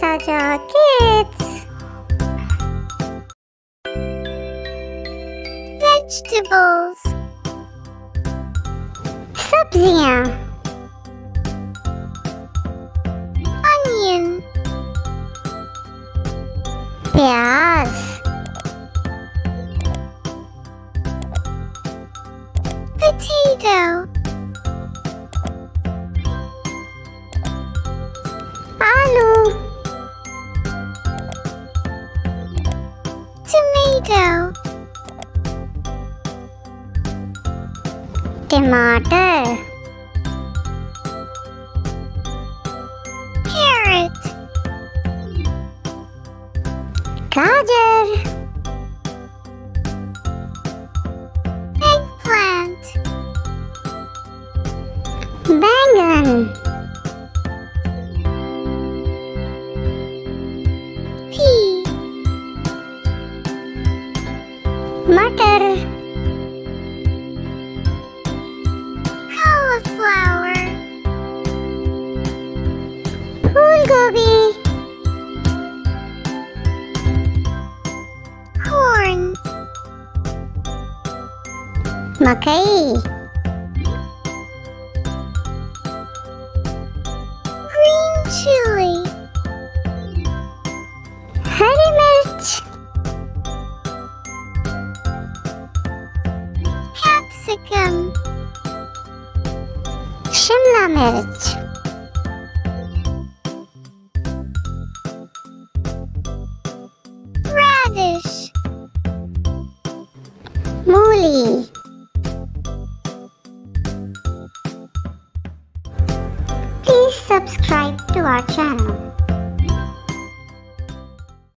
Taja Kids. Vegetables. सब्जियां. Onion. प्याज. Potato. आलू. Tomato. टमाटर. Carrot. गाजर. Eggplant. बैंगन. Pea. मटर. Cauliflower. फूल गोभी. Corn. मकई. Green chili. हरी मिर्च. Capsicum. शिमला मिर्च. Radish. मूली. Please subscribe to our channel.